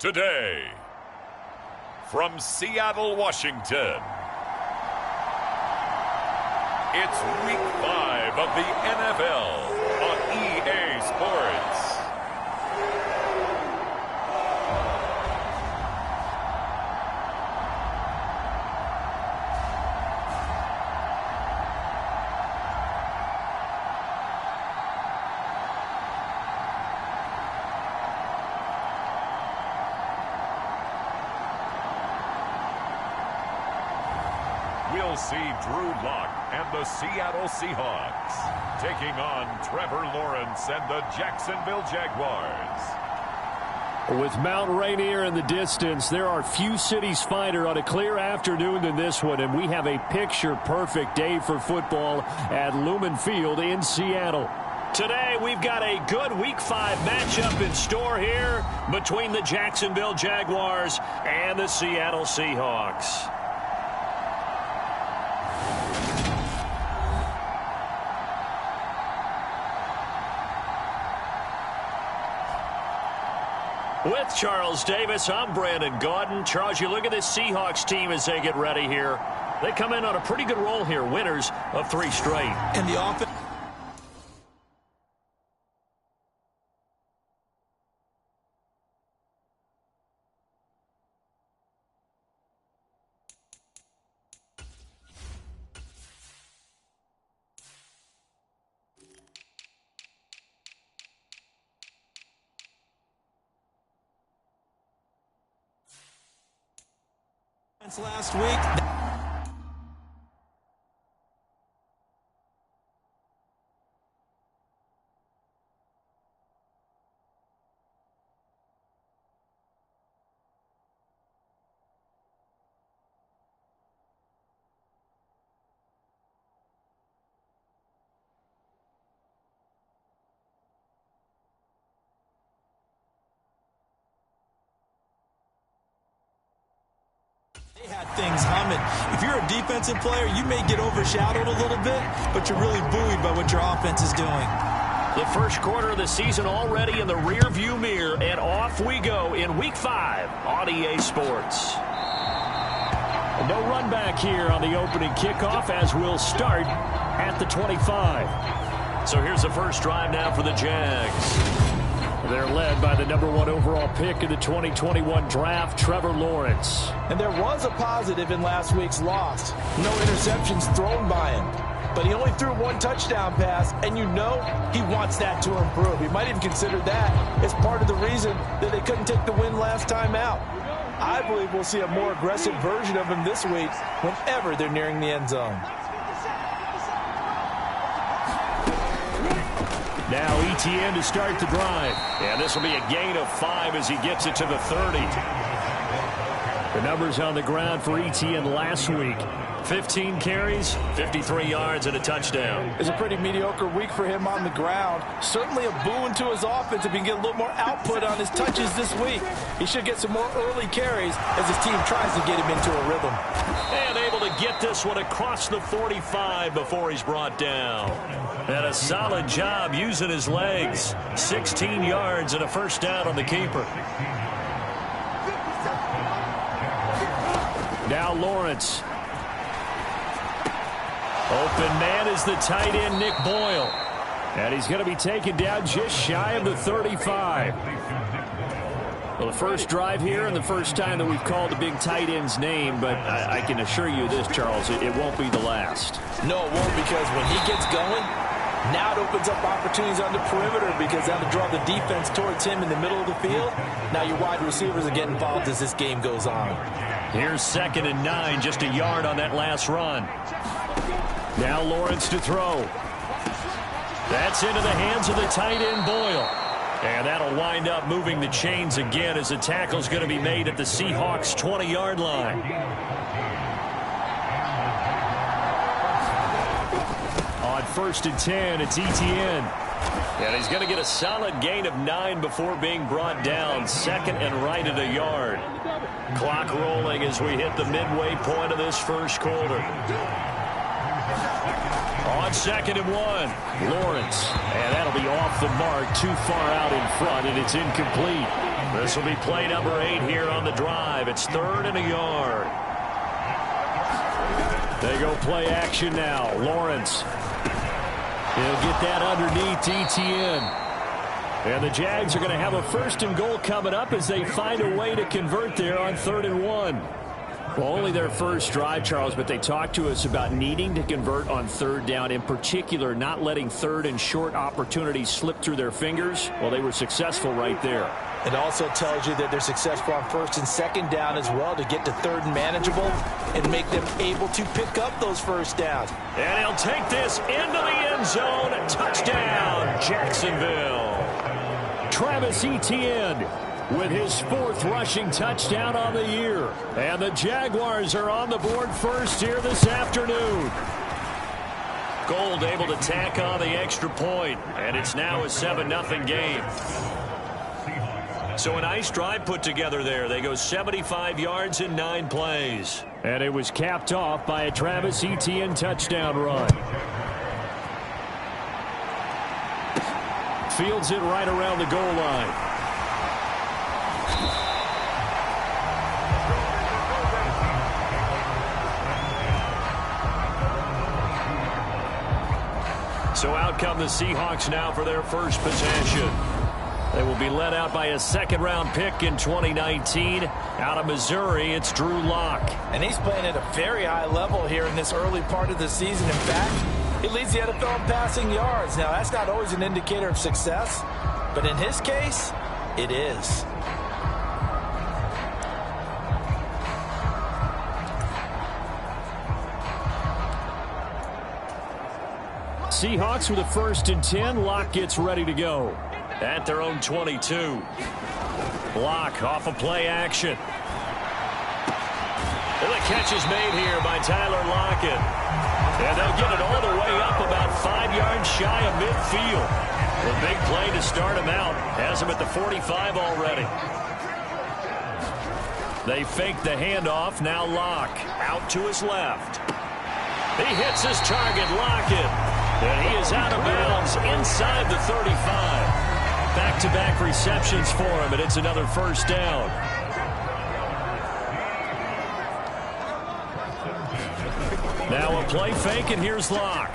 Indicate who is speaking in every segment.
Speaker 1: Today, from Seattle, Washington, it's Week 5 of the NFL on EA Sports. We'll see Drew Lock and the Seattle Seahawks taking on Trevor Lawrence and the Jacksonville Jaguars.
Speaker 2: With Mount Rainier in the distance, there are few cities finer on a clear afternoon than this one, and we have a picture-perfect day for football at Lumen Field in Seattle. Today, we've got a good Week 5 matchup in store here between the Jacksonville Jaguars and the Seattle Seahawks. With Charles Davis, I'm Brandon Gaudin. Charles, you look at this Seahawks team as they get ready here. They come in on a pretty good roll here, winners of 3 straight.
Speaker 3: And the offense. Last week. They had things humming. If you're a defensive player, you may get overshadowed a little bit, but you're really buoyed by what your offense is doing.
Speaker 2: The first quarter of the season already in the rearview mirror, and off we go in Week 5 on EA Sports. No run back here on the opening kickoff as we'll start at the 25. So here's the first drive now for the Jags. They're led by the #1 overall pick in the 2021 draft, Trevor Lawrence.
Speaker 3: And there was a positive in last week's loss. No interceptions thrown by him. But he only threw 1 touchdown pass, and you know he wants that to improve. He might even consider that as part of the reason that they couldn't take the win last time out. I believe we'll see a more aggressive version of him this week whenever they're nearing the end zone.
Speaker 2: Now ETN to start the drive. And this will be a gain of 5 as he gets it to the 30. The numbers on the ground for ETN last week. 15 carries, 53 yards, and a touchdown.
Speaker 3: It's a pretty mediocre week for him on the ground. Certainly a boon to his offense if he can get a little more output on his touches this week. He should get some more early carries as his team tries to get him into a rhythm.
Speaker 2: And able to get this one across the 45 before he's brought down. And a solid job using his legs. 16 yards and a first down on the keeper. Now Lawrence. Open man is the tight end, Nick Boyle. And he's going to be taken down just shy of the 35. Well, the first drive here and the first time that we've called the big tight end's name, but I can assure you this, Charles, it won't be the last.
Speaker 3: No, it won't, because when he gets going, now it opens up opportunities on the perimeter because that'll draw the defense towards him in the middle of the field. Now your wide receivers are getting involved as this game goes on.
Speaker 2: Here's 2nd and 9, just a yard on that last run. Now Lawrence to throw. That's into the hands of the tight end, Boyle. And that'll wind up moving the chains again as the tackle's going to be made at the Seahawks' 20-yard line. On 1st and 10, it's ETN. And he's going to get a solid gain of 9 before being brought down. 2nd and right at a yard. Clock rolling as we hit the midway point of this first quarter. On 2nd and 1, Lawrence. And that'll be off the mark, too far out in front, and it's incomplete. This will be play number 8 here on the drive. It's 3rd and a yard. They go play action now. Lawrence. He'll get that underneath Etienne. And the Jags are going to have a 1st and goal coming up as they find a way to convert there on 3rd and 1. Well, only their first drive, Charles, but they talked to us about needing to convert on 3rd down, in particular not letting 3rd and short opportunities slip through their fingers. Well, they were successful right there.
Speaker 3: It also tells you that they're successful on 1st and 2nd down as well to get to 3rd and manageable and make them able to pick up those 1st downs.
Speaker 2: And he'll take this into the end zone. Touchdown, Jacksonville. Travis Etienne with his 4th rushing touchdown on the year. And the Jaguars are on the board first here this afternoon. Gold able to tack on the extra point, and it's now a 7-0 game. So a nice drive put together there. They go 75 yards in 9 plays. And it was capped off by a Travis Etienne touchdown run. Fields it right around the goal line. So out come the Seahawks now for their first possession. They will be led out by a 2nd-round pick in 2019. Out of Missouri, it's Drew Lock.
Speaker 3: And he's playing at a very high level here in this early part of the season. In fact, he leads the NFL in passing yards. Now, that's not always an indicator of success, but in his case, it is.
Speaker 2: Seahawks with a 1st and 10. Lock gets ready to go. At their own 22. Block off of play action. And the catch is made here by Tyler Lockett. And they'll get it all the way up about 5 yards shy of midfield. A big play to start him out. Has him at the 45 already. They fake the handoff. Now Lock out to his left. He hits his target, Lockett. And he is out of bounds inside the 35. Back-to-back receptions for him, and it's another 1st down. Now a play fake, and here's Lock.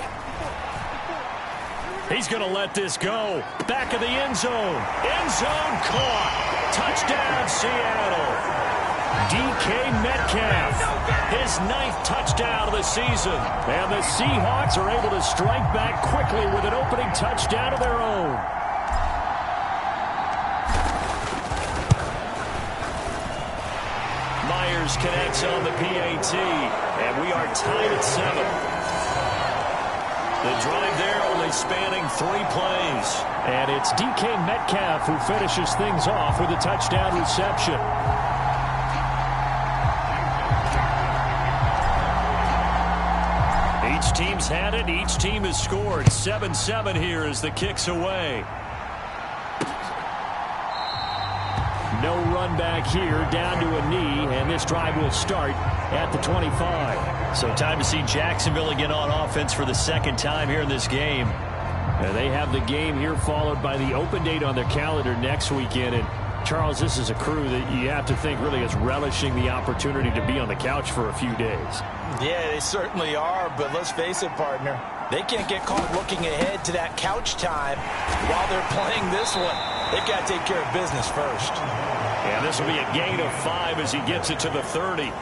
Speaker 2: He's going to let this go. Back of the end zone. End zone caught. Touchdown, Seattle. DK Metcalf. His 9th touchdown of the season. And the Seahawks are able to strike back quickly with an opening touchdown of their own. Myers connects on the PAT, and we are tied at 7. The drive there only spanning 3 plays. And it's DK Metcalf who finishes things off with a touchdown reception. Each team's had it. Each team has scored. 7-7 here as the kick's away. No run back here, down to a knee, and this drive will start at the 25. So time to see Jacksonville again on offense for the 2nd time here in this game. And they have the game here followed by the open date on their calendar next weekend. And Charles, this is a crew that you have to think really is relishing the opportunity to be on the couch for a few days.
Speaker 3: Yeah, they certainly are, but let's face it, partner. They can't get caught looking ahead to that couch time while they're playing this one. They've got to take care of business first.
Speaker 2: And this will be a gain of 5 as he gets it to the 30.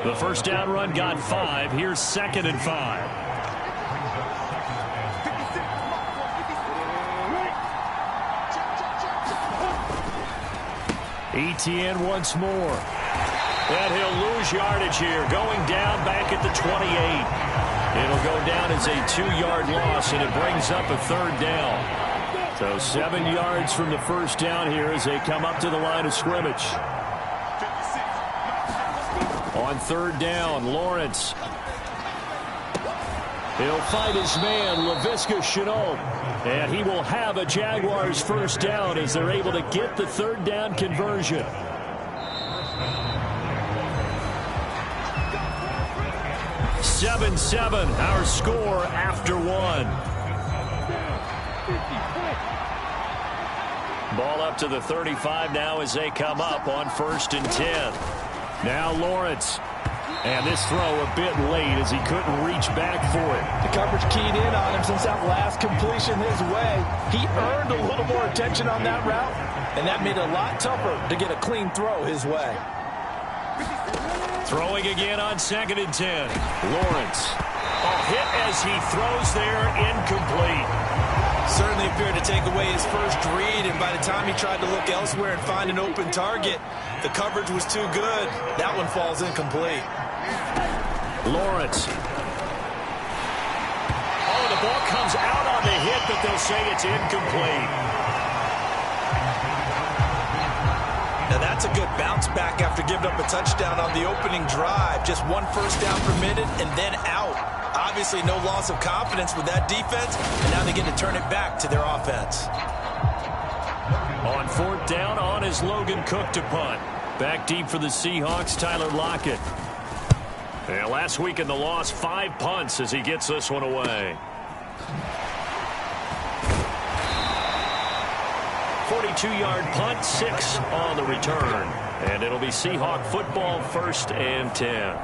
Speaker 2: The 1st down run got 5. Here's 2nd and 5. Etienne once more. And he'll lose yardage here. Going down back at the 28. It'll go down as a 2-yard loss, and it brings up a 3rd down. So 7 yards from the 1st down here as they come up to the line of scrimmage. On 3rd down, Lawrence. He'll fight his man, Laviska Shenault. And he will have a Jaguars 1st down as they're able to get the 3rd down conversion. (7-7) our score after 1. Ball up to the 35 now as they come up on 1st and 10. Now Lawrence. And this throw a bit late as he couldn't reach back for it.
Speaker 3: The coverage keyed in on him since that last completion his way. He earned a little more attention on that route, and that made it a lot tougher to get a clean throw his way.
Speaker 2: Throwing again on 2nd and 10. Lawrence. A hit as he throws there, incomplete.
Speaker 3: Certainly appeared to take away his first read, and by the time he tried to look elsewhere and find an open target, the coverage was too good. That one falls incomplete.
Speaker 2: Lawrence. Oh, the ball comes out on the hit, but they'll say it's incomplete.
Speaker 3: Now that's a good bounce back after giving up a touchdown on the opening drive. Just 1 first down permitted and then out. Obviously no loss of confidence with that defense, and now they get to turn it back to their offense.
Speaker 2: On 4th down, on is Logan Cook to punt. Back deep for the Seahawks, Tyler Lockett. And last week in the loss, 5 punts as he gets this one away. 42-yard punt, 6 on the return. And it'll be Seahawk football, 1st and 10.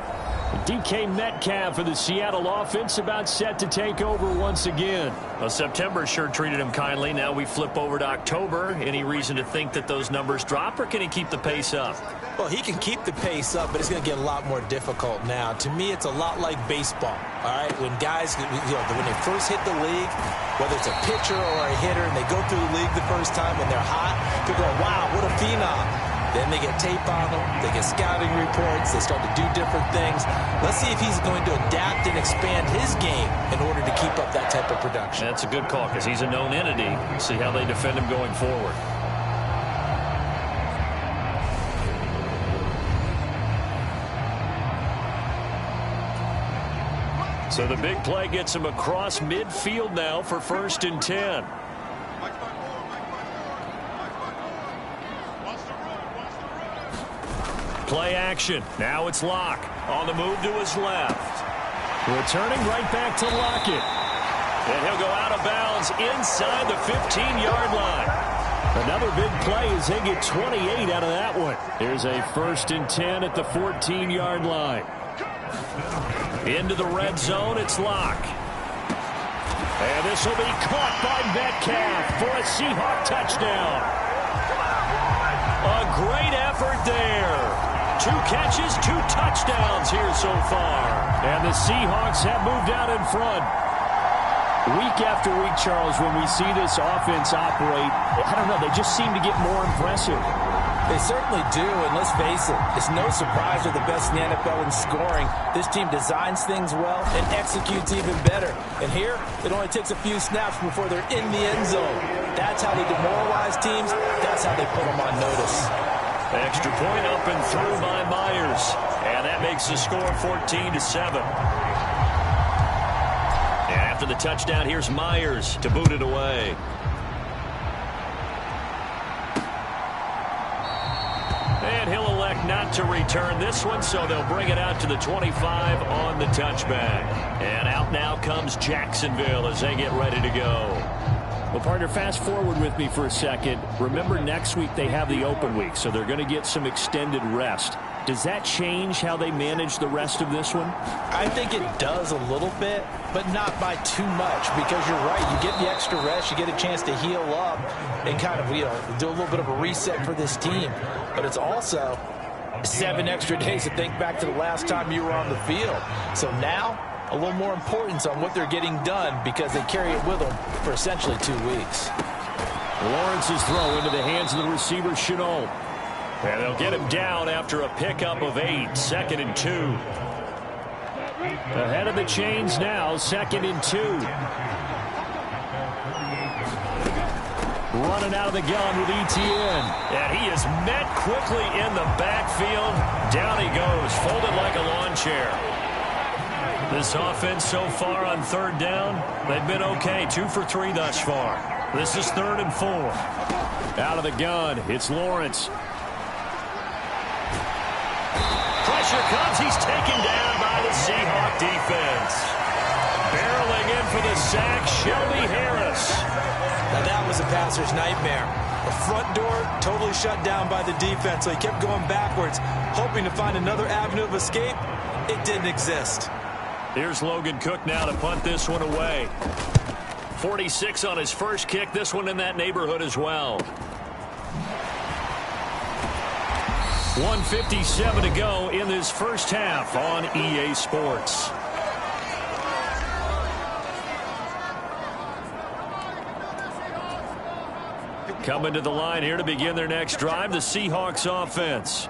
Speaker 2: DK Metcalf for the Seattle offense about set to take over once again. Well, September sure treated him kindly. Now we flip over to October. Any reason to think that those numbers drop, or can he keep the pace up?
Speaker 3: Well, he can keep the pace up, but it's going to get a lot more difficult now. To me, it's a lot like baseball, all right? When guys, when they first hit the league, whether it's a pitcher or a hitter, and they go through the league the first time and they're hot, people go, wow, what a phenom. Then they get tape on them, they get scouting reports, they start to do different things. Let's see if he's going to adapt and expand his game in order to keep up that type of production.
Speaker 2: That's a good call because he's a known entity. See how they defend him going forward. So the big play gets him across midfield now for 1st and 10. Play action. Now it's Locke. On the move to his left. Returning right back to Lockett. And he'll go out of bounds inside the 15-yard line. Another big play as they get 28 out of that one. Here's a 1st and 10 at the 14-yard line. Into the red zone, it's Locke. And this will be caught by Metcalf for a Seahawk touchdown. A great effort there. 2 catches, 2 touchdowns here so far. And the Seahawks have moved out in front. Week after week, Charles, when we see this offense operate, I don't know, they just seem to get more impressive.
Speaker 3: They certainly do, and let's face it, it's no surprise they're the best in the NFL in scoring. This team designs things well and executes even better. And here, it only takes a few snaps before they're in the end zone. That's how they demoralize teams. That's how they put them on notice.
Speaker 2: Extra point up and through by Myers. And that makes the score 14-7. And after the touchdown, here's Myers to boot it away. And he'll elect not to return this one, so they'll bring it out to the 25 on the touchback. And out now comes Jacksonville as they get ready to go. Well, partner, fast forward with me for a second. Remember, next week they have the open week, so they're going to get some extended rest. Does that change how they manage the rest of this one?
Speaker 3: I think it does a little bit, but not by too much, because you're right. You get the extra rest, you get a chance to heal up and kind of, do a little bit of a reset for this team. But it's also 7 extra days to think back to the last time you were on the field. So now, a little more importance on what they're getting done because they carry it with them for essentially 2 weeks.
Speaker 2: Lawrence's throw into the hands of the receiver, Chenault. And they'll get him down after a pickup of 8, 2nd and 2. Ahead of the chains now, 2nd and 2. Running out of the gun with Etienne. And he is met quickly in the backfield. Down he goes, folded like a lawn chair. This offense so far on 3rd down, they've been okay. 2 for 3 thus far. This is 3rd and 4. Out of the gun, it's Lawrence. Pressure comes. He's taken down by the Seahawk defense. Barreling in for the sack, Shelby Harris.
Speaker 3: Now that was a passer's nightmare. The front door totally shut down by the defense, so he kept going backwards, hoping to find another avenue of escape. It didn't exist.
Speaker 2: Here's Logan Cook now to punt this one away. 46 on his first kick. This one in that neighborhood as well. 1:57 to go in this first half on EA Sports. Coming to the line here to begin their next drive, the Seahawks offense.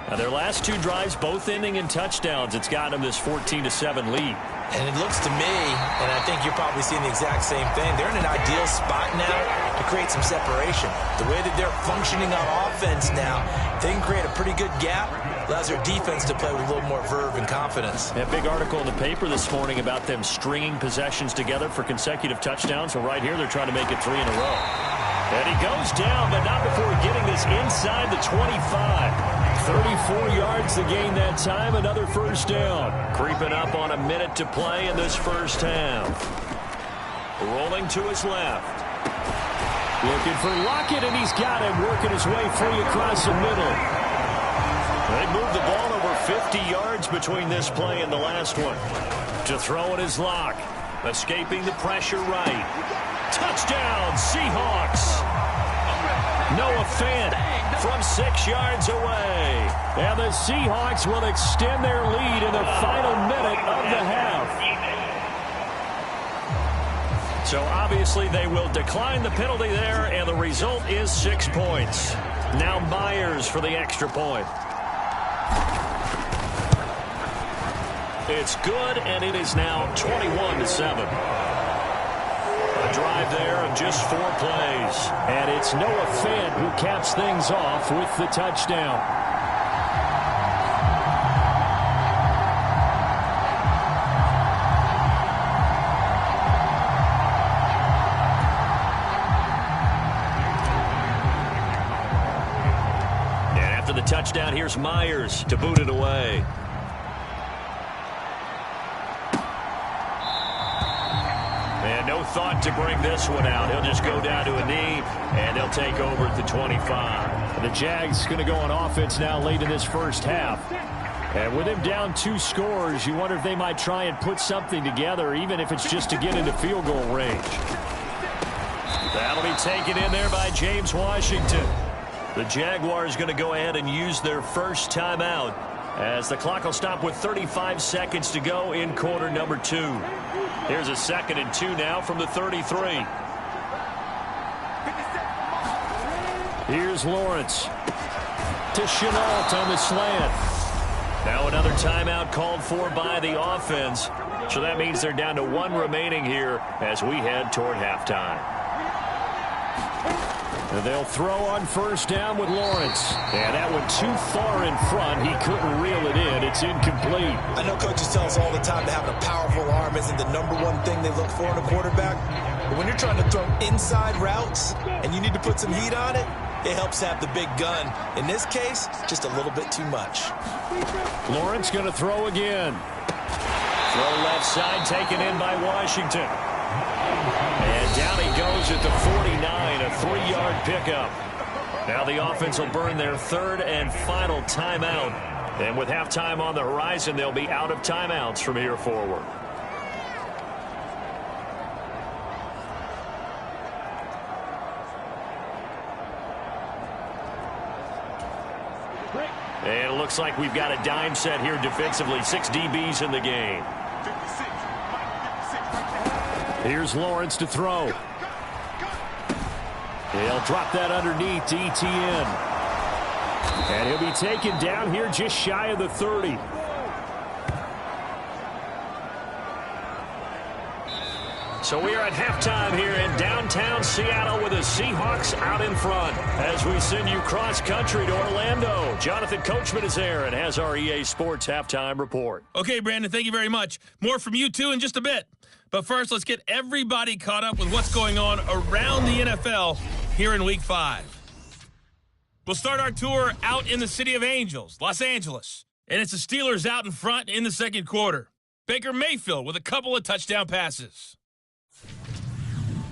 Speaker 2: Now their last two drives both ending in touchdowns. It's got them this 14-7 lead.
Speaker 3: And it looks to me, and I think you're probably seeing the exact same thing, they're in an ideal spot now to create some separation. The way that they're functioning on offense now, they can create a pretty good gap, allows their defense to play with a little more verve and confidence.
Speaker 2: A big article in the paper this morning about them stringing possessions together for consecutive touchdowns. Well, right here they're trying to make it 3 in a row. And he goes down, but not before getting this inside the 25. 34 yards to gain that time, another first down. Creeping up on a minute to play in this first half. Rolling to his left. Looking for Lockett, and he's got him, working his way free across the middle. They moved the ball over 50 yards between this play and the last one. To throw it is Locke. Escaping the pressure right. Touchdown, Seahawks. Noah Fant from 6 yards away. And the Seahawks will extend their lead in the final minute of the half. So obviously they will decline the penalty there, and the result is 6 points. Now Myers for the extra point. It's good, and it is now 21-7. A drive there of just 4 plays. And it's Noah Fant who caps things off with the touchdown. And after the touchdown, here's Myers to boot it away. And no thought to bring this one out. He'll just go down to a knee, and they'll take over at the 25. The Jags going to go on offense now late in this first half. And with him down 2 scores, you wonder if they might try and put something together, even if it's just to get into field goal range. That'll be taken in there by James Washington. The Jaguars going to go ahead and use their first timeout, as the clock will stop with 35 seconds to go in quarter number 2. Here's a 2nd and 2 now from the 33. Here's Lawrence to Chenault on the slant. Now another timeout called for by the offense. So that means they're down to 1 remaining here as we head toward halftime. They'll throw on first down with Lawrence. And that went too far in front. He couldn't reel it in. It's incomplete. I
Speaker 3: know coaches tell us all the time that having a powerful arm isn't the #1 thing they look for in a quarterback. But when you're trying to throw inside routes and you need to put some heat on it, it helps to have the big gun. In this case, just a little bit too much.
Speaker 2: Lawrence going to throw again. Throw left side taken in by Washington. And down he goes at the 49, a 3-yard pickup. Now the offense will burn their 3rd and final timeout. And with halftime on the horizon, they'll be out of timeouts from here forward. And it looks like we've got a dime set here defensively. 6 DBs in the game. Here's Lawrence to throw. He'll drop that underneath to ETN. And he'll be taken down here just shy of the 30. So we are at halftime here in downtown Seattle with the Seahawks out in front. As we send you cross-country to Orlando, Jonathan Coachman is there and has our EA Sports halftime report.
Speaker 4: Okay, Brandon, thank you very much. More from you, too, in just a bit. But first, let's get everybody caught up with what's going on around the NFL here in Week 5. We'll start our tour out in the City of Angels, Los Angeles. And it's the Steelers out in front in the second quarter. Baker Mayfield with a couple of touchdown passes.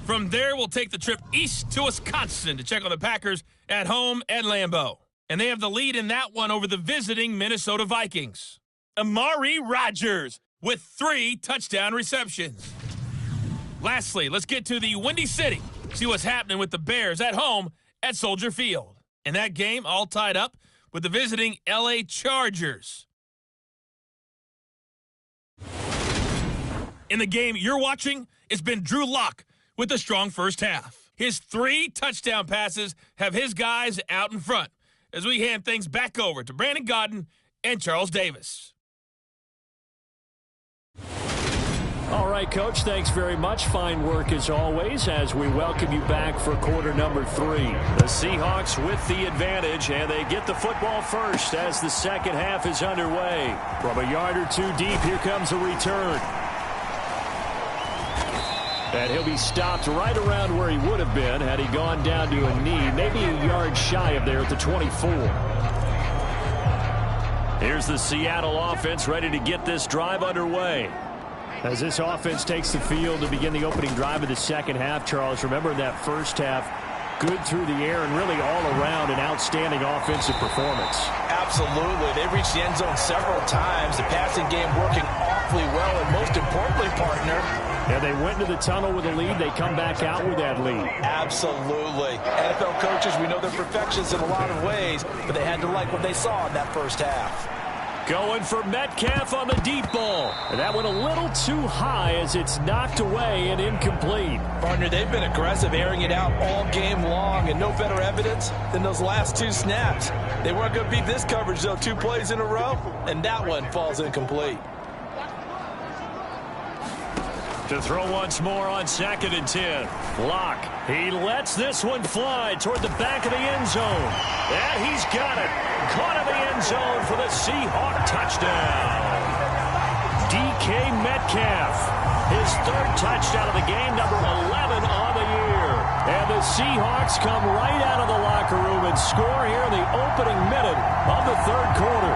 Speaker 4: From there, we'll take the trip east to Wisconsin to check on the Packers at home at Lambeau. And they have the lead in that one over the visiting Minnesota Vikings. Amari Rodgers with 3 touchdown receptions. Lastly, let's get to the Windy City. See what's happening with the Bears at home at Soldier Field. And that game all tied up with the visiting LA Chargers. In the game you're watching, it's been Drew Lock with a strong first half. His 3 touchdown passes have his guys out in front as we hand things back over to Brandon Godden and Charles Davis.
Speaker 2: All right, Coach, thanks very much. Fine work as always as we welcome you back for quarter number 3. The Seahawks with the advantage, and they get the football first as the second half is underway. From a yard or 2 deep, here comes a return. And he'll be stopped right around where he would have been had he gone down to a knee, maybe a yard shy of there at the 24. Here's the Seattle offense ready to get this drive underway. As this offense takes the field to begin the opening drive of the second half, Charles, remember in that first half, good through the air and really all around an outstanding offensive performance.
Speaker 3: Absolutely. They reached the end zone several times. The passing game working awfully well, and most importantly, partner,
Speaker 2: and they went into the tunnel with a lead. They come back out with that lead.
Speaker 3: Absolutely. NFL coaches, we know they're perfectionists in a lot of ways, but they had to like what they saw in that first half.
Speaker 2: Going for Metcalf on the deep ball. And that went a little too high as it's knocked away and incomplete.
Speaker 3: Partner, they've been aggressive, airing it out all game long, and no better evidence than those last 2 snaps. They weren't going to beat this coverage, though, 2 plays in a row, and that one falls incomplete.
Speaker 2: To throw once more on 2nd and 10. Lock. He lets this one fly toward the back of the end zone. And he's got it. Caught in the end zone for the Seahawk touchdown. DK Metcalf. His 3rd touchdown of the game, number 11 on the year. And the Seahawks come right out of the locker room and score here in the opening minute of the 3rd quarter.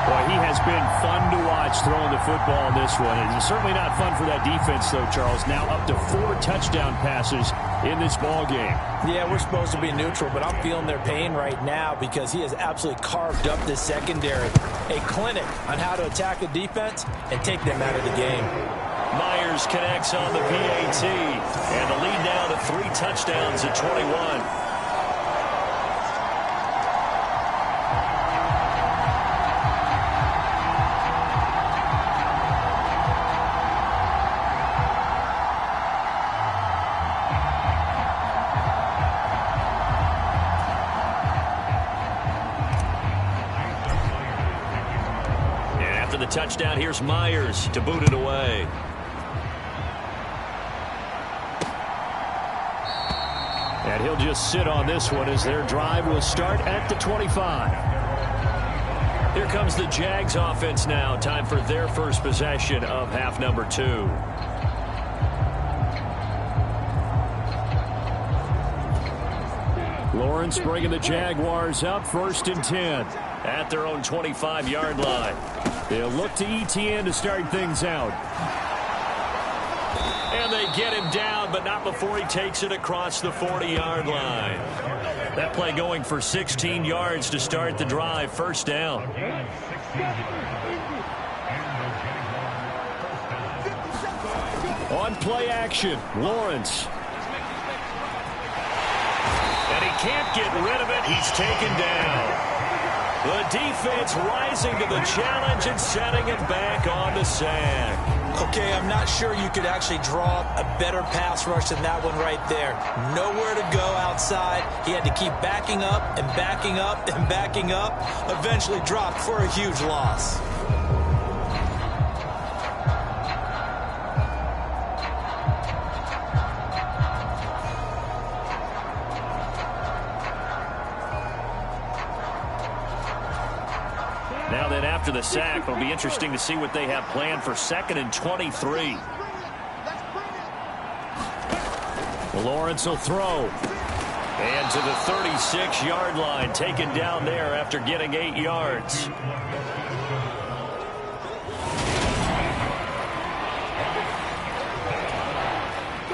Speaker 2: Boy, he has been fun to watch throwing the football in this one. It's certainly not fun for that defense, though, Charles. Now up to 4 touchdown passes in this ball game.
Speaker 3: Yeah, we're supposed to be neutral, but I'm feeling their pain right now because he has absolutely carved up this secondary. A clinic on how to attack a defense and take them out of the game.
Speaker 2: Myers connects on the PAT, and the lead now to 3 touchdowns at 21. Touchdown, here's Myers to boot it away. And he'll just sit on this one as their drive will start at the 25. Here comes the Jags offense now. Time for their first possession of half number 2. Lawrence bringing the Jaguars up 1st and 10 at their own 25-yard line. They'll look to ETN to start things out. And they get him down, but not before he takes it across the 40-yard line. That play going for 16 yards to start the drive. 1st down. On play action, Lawrence. And he can't get rid of it. He's taken down. The defense rising to the challenge and setting him back on the sack.
Speaker 3: Okay, I'm not sure you could actually draw up a better pass rush than that one right there. Nowhere to go outside. He had to keep backing up and backing up and backing up. Eventually dropped for a huge loss.
Speaker 2: Now then, after the sack, it'll be interesting to see what they have planned for 2nd and 23. Lawrence will throw. And to the 36-yard line, taken down there after getting 8 yards.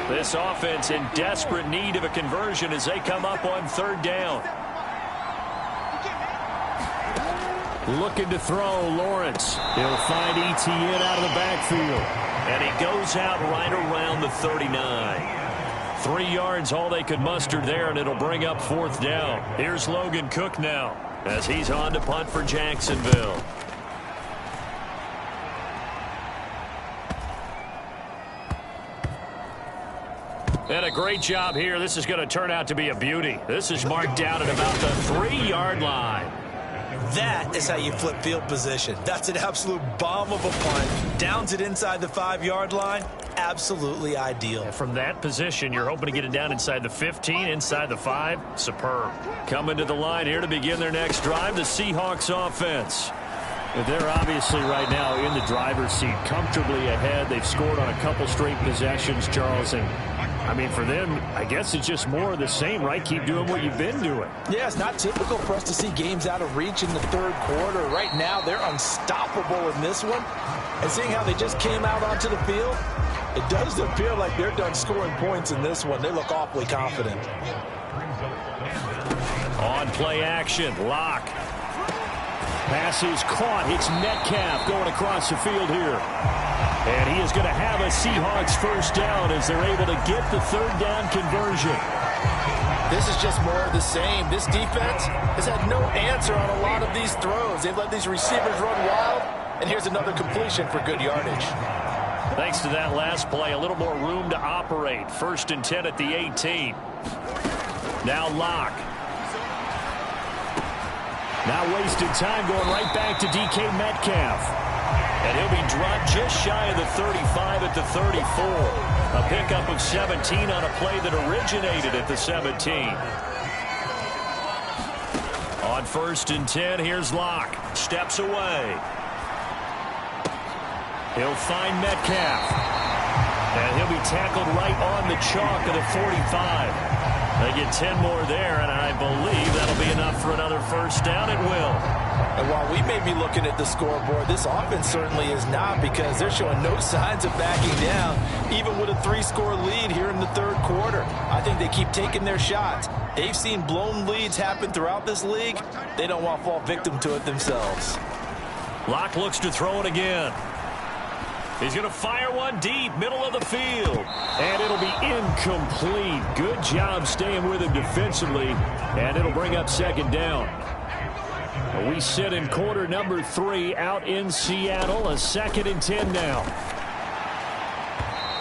Speaker 2: This offense in desperate need of a conversion as they come up on 3rd down. Looking to throw, Lawrence. He'll find Etienne out of the backfield. And he goes out right around the 39. 3 yards, all they could muster there, and it'll bring up 4th down. Here's Logan Cook now as he's on to punt for Jacksonville. And a great job here. This is going to turn out to be a beauty. This is marked down at about the 3-yard line.
Speaker 3: That is how you flip field position. That's an absolute bomb of a punt. Downs it inside the 5-yard line. Absolutely ideal.
Speaker 2: And from that position, you're hoping to get it down inside the 15, inside the 5. Superb. Coming to the line here to begin their next drive, the Seahawks offense. They're obviously right now in the driver's seat, comfortably ahead. They've scored on a couple straight possessions, Charles, and I mean, for them, I guess it's just more of the same, right? Keep doing what you've been doing.
Speaker 3: Yeah, it's not typical for us to see games out of reach in the 3rd quarter. Right now, they're unstoppable in this one. And seeing how they just came out onto the field, it does appear like they're done scoring points in this one. They look awfully confident.
Speaker 2: On play action, Locke. Pass is caught. It's Metcalf going across the field here. And he is going to have a Seahawks 1st down as they're able to get the 3rd down conversion.
Speaker 3: This is just more of the same. This defense has had no answer on a lot of these throws. They've let these receivers run wild, and here's another completion for good yardage.
Speaker 2: Thanks to that last play, a little more room to operate. 1st and 10 at the 18. Now Locke. Now wasted time going right back to DK Metcalf. And he'll be dropped just shy of the 35 at the 34. A pickup of 17 on a play that originated at the 17. On 1st and 10, here's Locke. Steps away. He'll find Metcalf. And he'll be tackled right on the chalk of the 45. They get 10 more there, and I believe that'll be enough for another 1st down. It will.
Speaker 3: And while we may be looking at the scoreboard, this offense certainly is not, because they're showing no signs of backing down, even with a 3-score lead here in the 3rd quarter. I think they keep taking their shots. They've seen blown leads happen throughout this league. They don't want to fall victim to it themselves.
Speaker 2: Locke looks to throw it again. He's going to fire one deep, middle of the field. And it'll be incomplete. Good job staying with him defensively. And it'll bring up 2nd down. We sit in quarter number 3 out in Seattle. A 2nd and 10 now.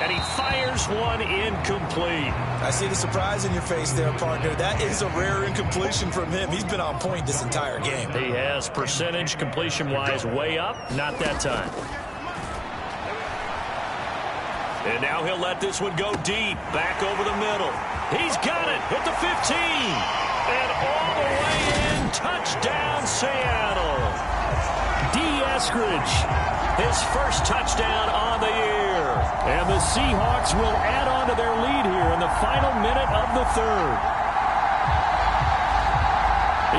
Speaker 2: And he fires one incomplete.
Speaker 3: I see the surprise in your face there, partner. That is a rare incompletion from him. He's been on point this entire game.
Speaker 2: He has percentage completion-wise way up. Not that time. And now he'll let this one go deep, back over the middle. He's got it at the 15. And all the way in, touchdown Seattle. D. Eskridge, his 1st touchdown on the year. And the Seahawks will add on to their lead here in the final minute of the 3rd.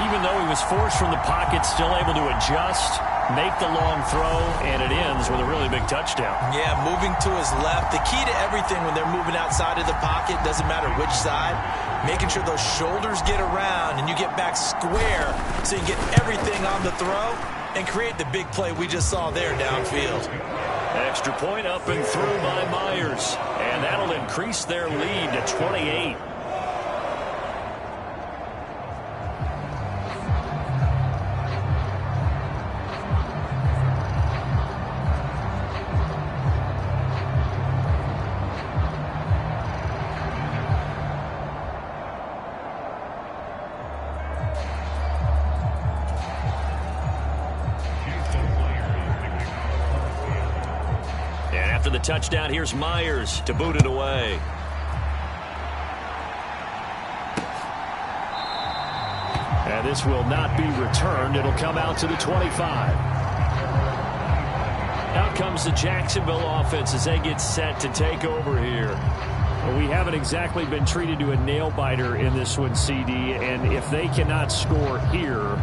Speaker 2: Even though he was forced from the pocket, still able to adjust, make the long throw, and it ends with a really big touchdown.
Speaker 3: Yeah, moving to his left. The key to everything when they're moving outside of the pocket, doesn't matter which side, making sure those shoulders get around and you get back square so you get everything on the throw and create the big play we just saw there downfield.
Speaker 2: Extra point up and through by Myers, and that'll increase their lead to 28. After the touchdown, here's Myers to boot it away. And this will not be returned. It'll come out to the 25. Out comes the Jacksonville offense as they get set to take over here. Well, we haven't exactly been treated to a nail-biter in this one, CD, and if they cannot score here,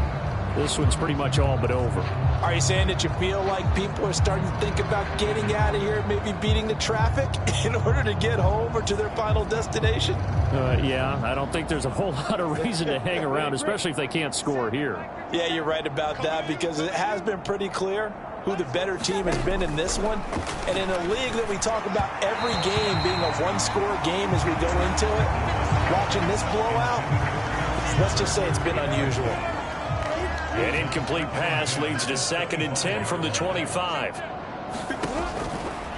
Speaker 2: this one's pretty much all but over.
Speaker 3: Are you saying that you feel like people are starting to think about getting out of here, maybe beating the traffic in order to get home or to their final destination?
Speaker 2: Yeah, I don't think there's a whole lot of reason to hang around, especially if they can't score here.
Speaker 3: Yeah, you're right about that, because it has been pretty clear who the better team has been in this one. And in a league that we talk about every game being a one-score game as we go into it, watching this blowout, let's just say it's been unusual.
Speaker 2: An incomplete pass leads to 2nd and 10 from the 25.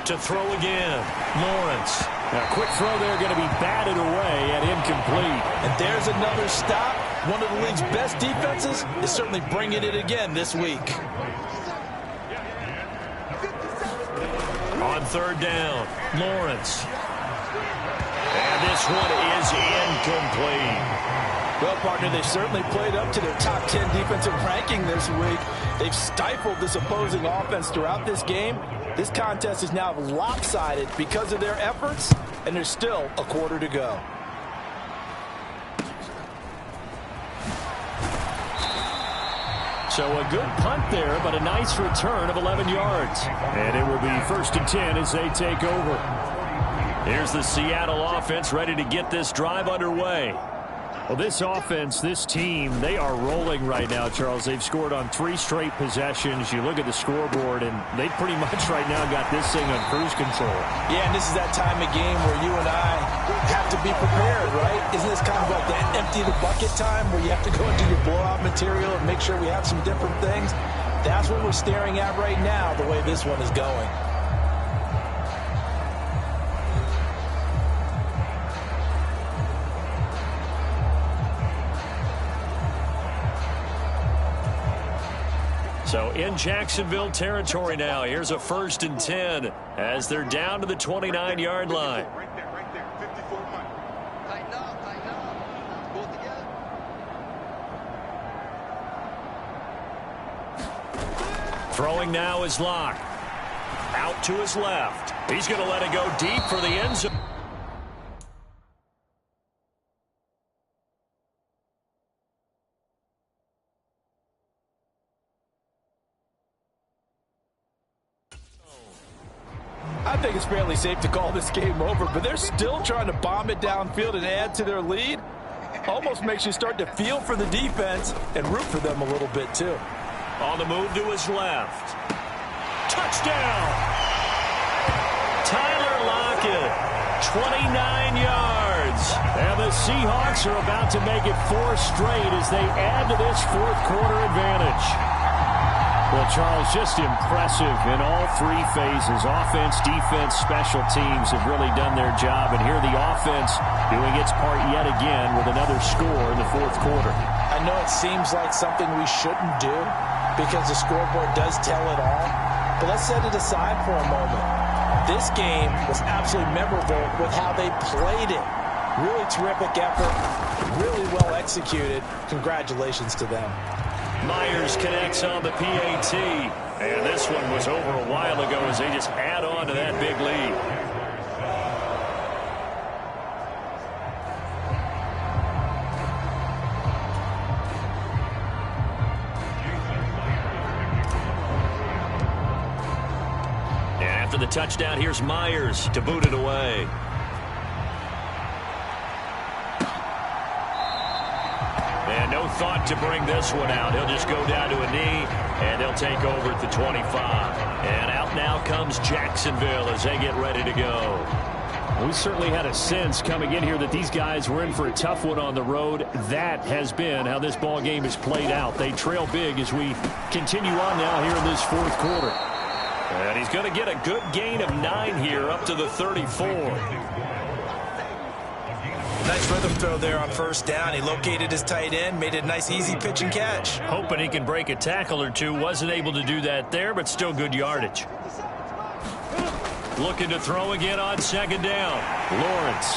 Speaker 2: To throw again, Lawrence. Now, a quick throw there, going to be batted away and incomplete.
Speaker 3: And there's another stop. One of the league's best defenses is certainly bringing it again this week.
Speaker 2: On 3rd down, Lawrence. And this one is incomplete.
Speaker 3: Well, partner, they certainly played up to their top 10 defensive ranking this week. They've stifled this opposing offense throughout this game. This contest is now lopsided because of their efforts, and there's still a quarter to go.
Speaker 2: So a good punt there, but a nice return of 11 yards. And it will be 1st and 10 as they take over. Here's the Seattle offense ready to get this drive underway. Well, this offense, this team, they are rolling right now, Charles. They've scored on 3 straight possessions. You look at the scoreboard, and they pretty much right now got this thing on cruise control.
Speaker 3: Yeah, and this is that time of game where you and I have to be prepared, right? Isn't this kind of like that empty the bucket time where you have to go into your blowout material and make sure we have some different things? That's what we're staring at right now, the way this one is going.
Speaker 2: So in Jacksonville territory now. Here's a 1st and 10 as they're down to the 29-yard line.
Speaker 5: Right there. 54 1. Tighten up. Pull it together.
Speaker 2: Throwing now is Locke. Out to his left. He's going to let it go deep for the end zone.
Speaker 3: I think it's fairly safe to call this game over, but they're still trying to bomb it downfield and add to their lead. Almost makes you start to feel for the defense and root for them a little bit, too.
Speaker 2: On the move to his left. Touchdown! Tyler Lockett, 29 yards. And the Seahawks are about to make it 4 straight as they add to this 4th quarter advantage. Well, Charles, just impressive in all 3 phases. Offense, defense, special teams have really done their job. And here the offense doing its part yet again with another score in the 4th quarter.
Speaker 3: I know it seems like something we shouldn't do because the scoreboard does tell it all. But let's set it aside for a moment. This game was absolutely memorable with how they played it. Really terrific effort, really well executed. Congratulations to them.
Speaker 2: Myers connects on the PAT. And this one was over a while ago as they just add on to that big lead. And after the touchdown, here's Myers to boot it away. And no thought to bring this one out. He'll just go down to a knee, and they'll take over at the 25. And out now comes Jacksonville as they get ready to go. We certainly had a sense coming in here that these guys were in for a tough one on the road. That has been how this ball game is played out. They trail big as we continue on now here in this 4th quarter. And he's going to get a good gain of 9 here up to the 34.
Speaker 3: Nice rhythm throw there on 1st down. He located his tight end, made it a nice, easy pitch and catch.
Speaker 2: Hoping he can break a tackle or two. Wasn't able to do that there, but still good yardage. Looking to throw again on 2nd down. Lawrence.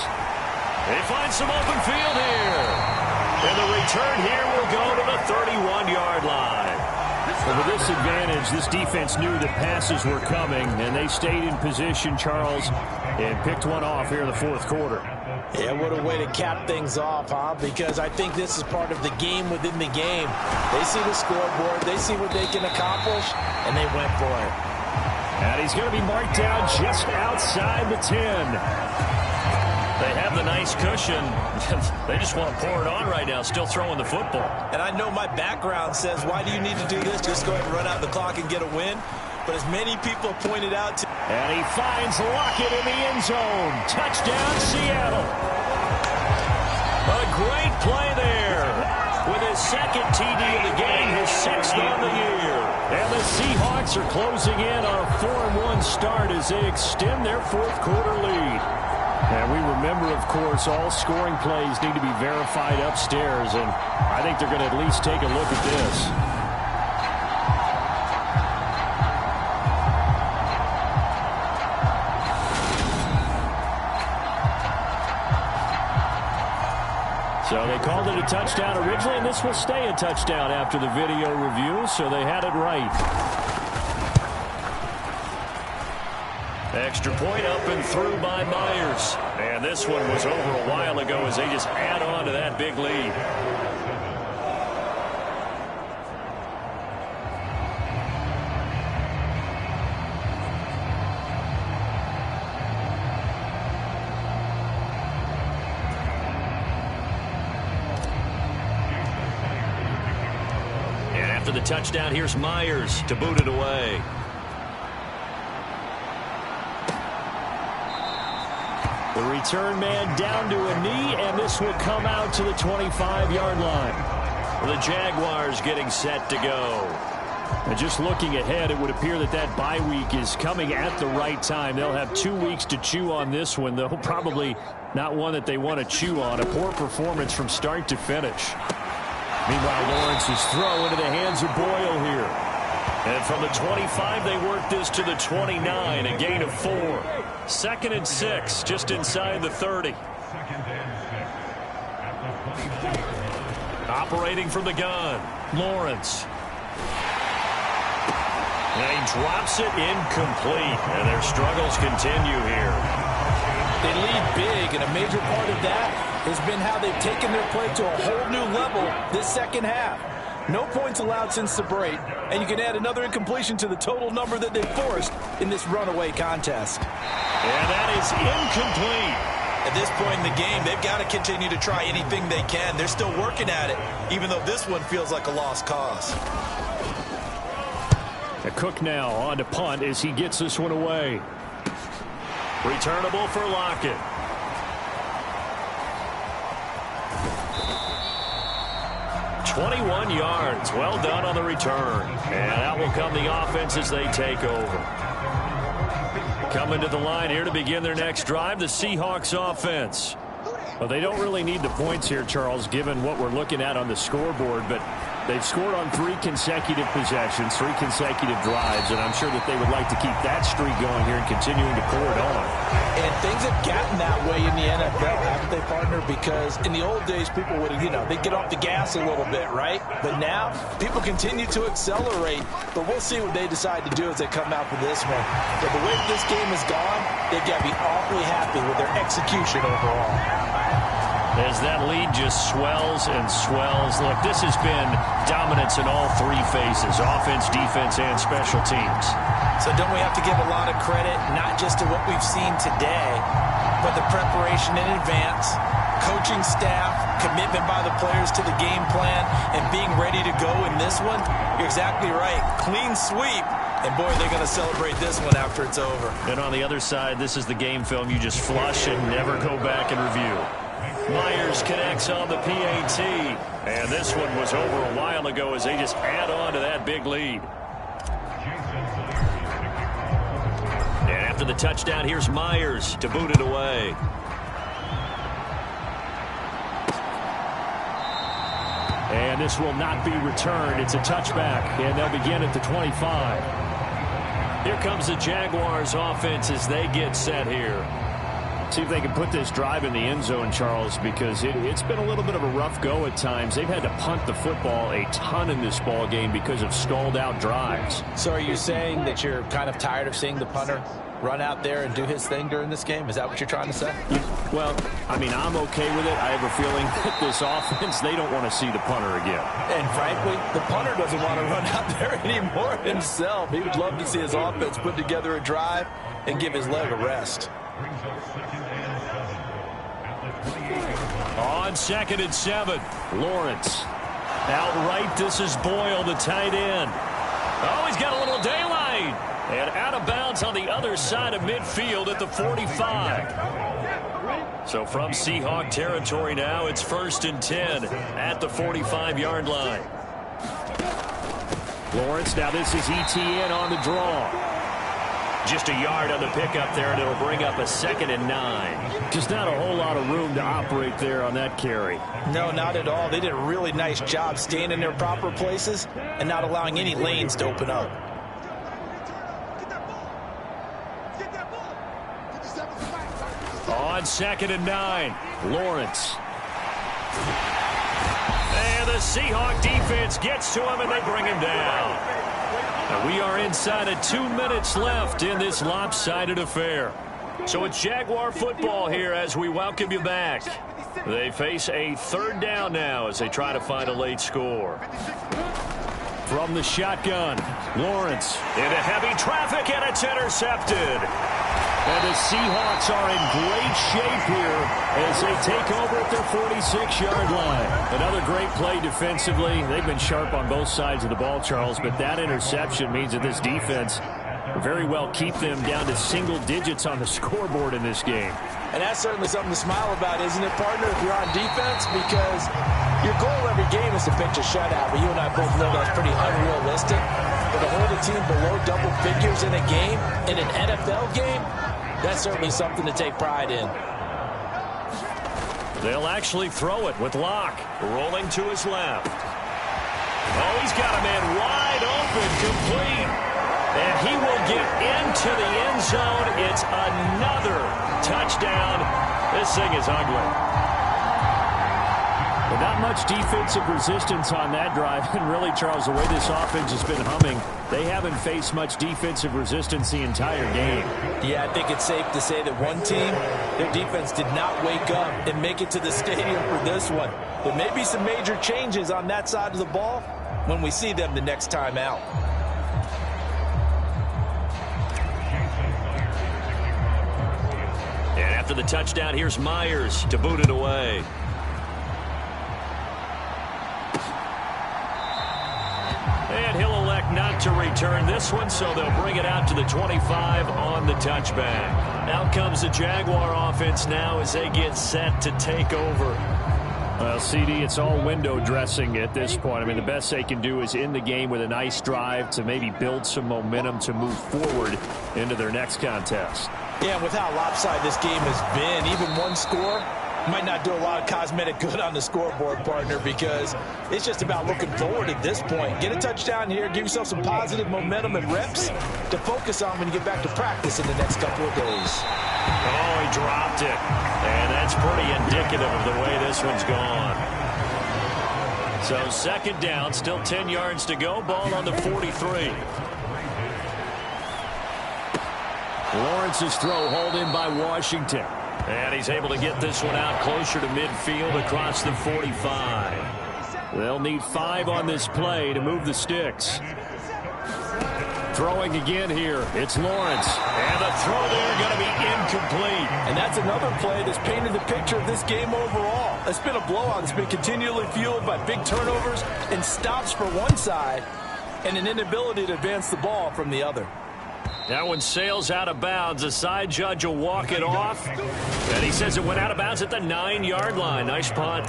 Speaker 2: They find some open field here. And the return here will go to the 31-yard line. Well, with this advantage, this defense knew that passes were coming, and they stayed in position, Charles, and picked one off here in the fourth quarter.
Speaker 3: Yeah, what a way to cap things off, huh? Because I think this is part of the game within the game. They see the scoreboard, they see what they can accomplish, and they went for it.
Speaker 2: And he's going to be marked down just outside the 10.
Speaker 4: They have the nice cushion. They just want to pour it on right now, still throwing the football.
Speaker 3: And I know my background says, why do you need to do this? Just go ahead and run out the clock and get a win. But as many people pointed out to...
Speaker 2: And he finds Lockett in the end zone. Touchdown, Seattle.
Speaker 4: A great play there. With his second TD of the game, his sixth on the year.
Speaker 2: And the Seahawks are closing in on a 4-1 start as they extend their fourth quarter lead. And we remember, of course, all scoring plays need to be verified upstairs, and I think they're going to at least take a look at this. So they called it a touchdown originally, and this will stay a touchdown after the video review, so they had it right.
Speaker 4: Extra point up and through by Myers. And this one was over a while ago as they just add on to that big lead. And after the touchdown, here's Myers to boot it away.
Speaker 2: The return man down to a knee, and this will come out to the 25-yard line.
Speaker 4: The Jaguars getting set to go.
Speaker 2: And just looking ahead, it would appear that that bye week is coming at the right time. They'll have 2 weeks to chew on this one, though probably not one that they want to chew on. A poor performance from start to finish. Meanwhile, Lawrence's throw into the hands of Boyle here.
Speaker 4: And from the 25, they work this to the 29, a gain of 4. 2nd and 6, just inside the 30. Operating from the gun, Lawrence. And he drops it incomplete, and their struggles continue here.
Speaker 3: They lead big, and a major part of that has been how they've taken their play to a whole new level this second half. No points allowed since the break, and you can add another incompletion to the total number that they forced in this runaway contest.
Speaker 4: And that is incomplete.
Speaker 3: At this point in the game, they've got to continue to try anything they can. They're still working at it, even though this one feels like a lost cause.
Speaker 2: Cook now on to punt as he gets this one away.
Speaker 4: Returnable for Lockett. "21 yards. Well done on the return. And out will come the offense as they take over. Coming to the line here to begin their next drive, the Seahawks offense.
Speaker 2: Well, they don't really need the points here, Charles, given what we're looking at on the scoreboard, but they've scored on 3 consecutive possessions, 3 consecutive drives, and I'm sure that they would like to keep that streak going here and continuing to pour it on.
Speaker 3: And things have gotten that way in the NFL, haven't they, partner? Because in the old days, people would, they'd get off the gas a little bit, right? But now, people continue to accelerate, but we'll see what they decide to do as they come out for this one. But the way this game has gone, they've got to be awfully happy with their execution overall.
Speaker 4: As that lead just swells and swells. Look, this has been dominance in all 3 phases, offense, defense, and special teams.
Speaker 3: So don't we have to give a lot of credit, not just to what we've seen today, but the preparation in advance, coaching staff, commitment by the players to the game plan, and being ready to go in this one? You're exactly right. Clean sweep. And, boy, they're going to celebrate this one after it's over.
Speaker 4: And on the other side, this is the game film you just flush and never go back and review. Myers connects on the PAT. And this one was over a while ago as they just add on to that big lead. And after the touchdown, here's Myers to boot it away.
Speaker 2: And this will not be returned. It's a touchback, and they'll begin at the 25.
Speaker 4: Here comes the Jaguars offense as they get set here.
Speaker 2: See if they can put this drive in the end zone, Charles, because it's been a little bit of a rough go at times. They've had to punt the football a ton in this ball game because of stalled out drives.
Speaker 3: So are you saying that you're kind of tired of seeing the punter run out there and do his thing during this game? Is that what you're trying to say?
Speaker 2: Well, I mean, I'm okay with it. I have a feeling that this offense, they don't want to see the punter again.
Speaker 3: And frankly, the punter doesn't want to run out there anymore himself. He would love to see his offense put together a drive and give his leg a rest.
Speaker 2: On 2nd and 7, Lawrence. Outright, this is Boyle, the tight end. Oh, he's got a little daylight. And out of bounds on the other side of midfield at the 45. So from Seahawk territory now, it's 1st and 10 at the 45-yard line. Lawrence, now this is ETN on the draw. Just a yard on the pickup there, and it'll bring up a 2nd and 9. Just not a whole lot of room to operate there on that carry.
Speaker 3: No, not at all. They did a really nice job staying in their proper places and not allowing any lanes to open up.
Speaker 2: On 2nd and 9, Lawrence. And the Seahawk defense gets to him, and they bring him down. And we are inside of 2 minutes left in this lopsided affair. So it's Jaguar football here as we welcome you back. They face a 3rd down now as they try to find a late score. From the shotgun, Lawrence into heavy traffic, and it's intercepted. And the Seahawks are in great shape here as they take over at their 46-yard line. Another great play defensively. They've been sharp on both sides of the ball, Charles, but that interception means that this defense will very well keep them down to single digits on the scoreboard in this game.
Speaker 3: And that's certainly something to smile about, isn't it, partner, if you're on defense? Because your goal every game is to pitch a shutout, but you and I both know that's pretty unrealistic. But to hold a team below double figures in a game, in an NFL game, that's certainly something to take pride in.
Speaker 2: They'll actually throw it with Locke rolling to his left. Oh, he's got a man wide open, complete. And he will get into the end zone. It's another touchdown. This thing is ugly. But not much defensive resistance on that drive. And really, Charles, the way this offense has been humming, they haven't faced much defensive resistance the entire game.
Speaker 3: Yeah, I think it's safe to say that one team, their defense did not wake up and make it to the stadium for this one. There may be some major changes on that side of the ball when we see them the next time out.
Speaker 2: And after the touchdown, here's Myers to boot it away. And he'll elect not to return this one, so they'll bring it out to the 25 on the touchback. Out comes the Jaguar offense now as they get set to take over. Well, CD, it's all window dressing at this point. I mean, the best they can do is end the game with a nice drive to maybe build some momentum to move forward into their next contest.
Speaker 3: Yeah, and with how lopsided this game has been, even one score might not do a lot of cosmetic good on the scoreboard, partner, because it's just about looking forward at this point. Get a touchdown here, give yourself some positive momentum and reps to focus on when you get back to practice in the next couple of days.
Speaker 2: Oh, he dropped it. And that's pretty indicative of the way this one's gone. So 2nd down, still 10 yards to go. Ball on the 43. Lawrence's throw hauled in by Washington. And he's able to get this one out closer to midfield across the 45. They'll need 5 on this play to move the sticks. Throwing again here. It's Lawrence. And the throw there going to be incomplete.
Speaker 3: And that's another play that's painted the picture of this game overall. It's been a blowout. It's been continually fueled by big turnovers and stops for one side and an inability to advance the ball from the other.
Speaker 2: That one sails out of bounds. The side judge will walk it off. And he says it went out of bounds at the 9-yard line. Nice punt.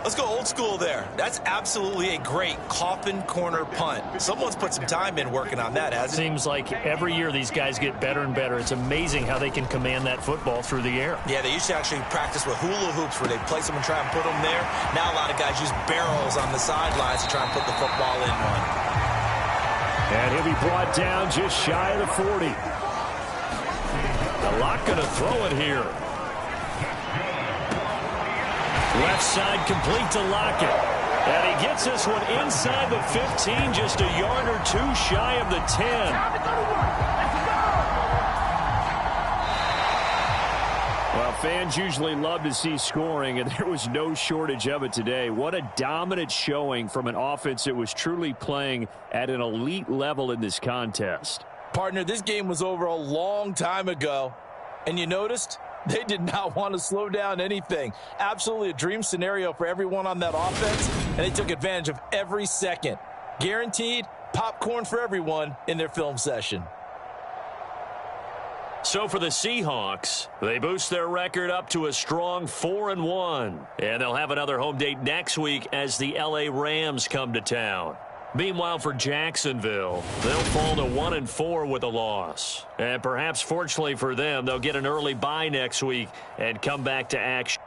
Speaker 3: Let's go old school there. That's absolutely a great coffin corner punt. Someone's put some time in working on that, hasn't it?
Speaker 2: Seems like every year these guys get better and better. It's amazing how they can command that football through the air.
Speaker 3: Yeah, they used to actually practice with hula hoops where they'd place them and try and put them there. Now a lot of guys use barrels on the sidelines to try and put the football in one.
Speaker 2: And he'll be brought down just shy of the 40. A lot going to throw it here. Left side complete to Lockett. And he gets this one inside the 15, just a yard or two shy of the 10. Well, fans usually love to see scoring, and there was no shortage of it today. What a dominant showing from an offense that was truly playing at an elite level in this contest.
Speaker 3: Partner, this game was over a long time ago, and you noticed they did not want to slow down anything. Absolutely a dream scenario for everyone on that offense, and they took advantage of every second. Guaranteed popcorn for everyone in their film session.
Speaker 2: So for the Seahawks, they boost their record up to a strong 4-1. And they'll have another home date next week as the LA Rams come to town. Meanwhile, for Jacksonville, they'll fall to 1-4 with a loss. And perhaps fortunately for them, they'll get an early bye next week and come back to action.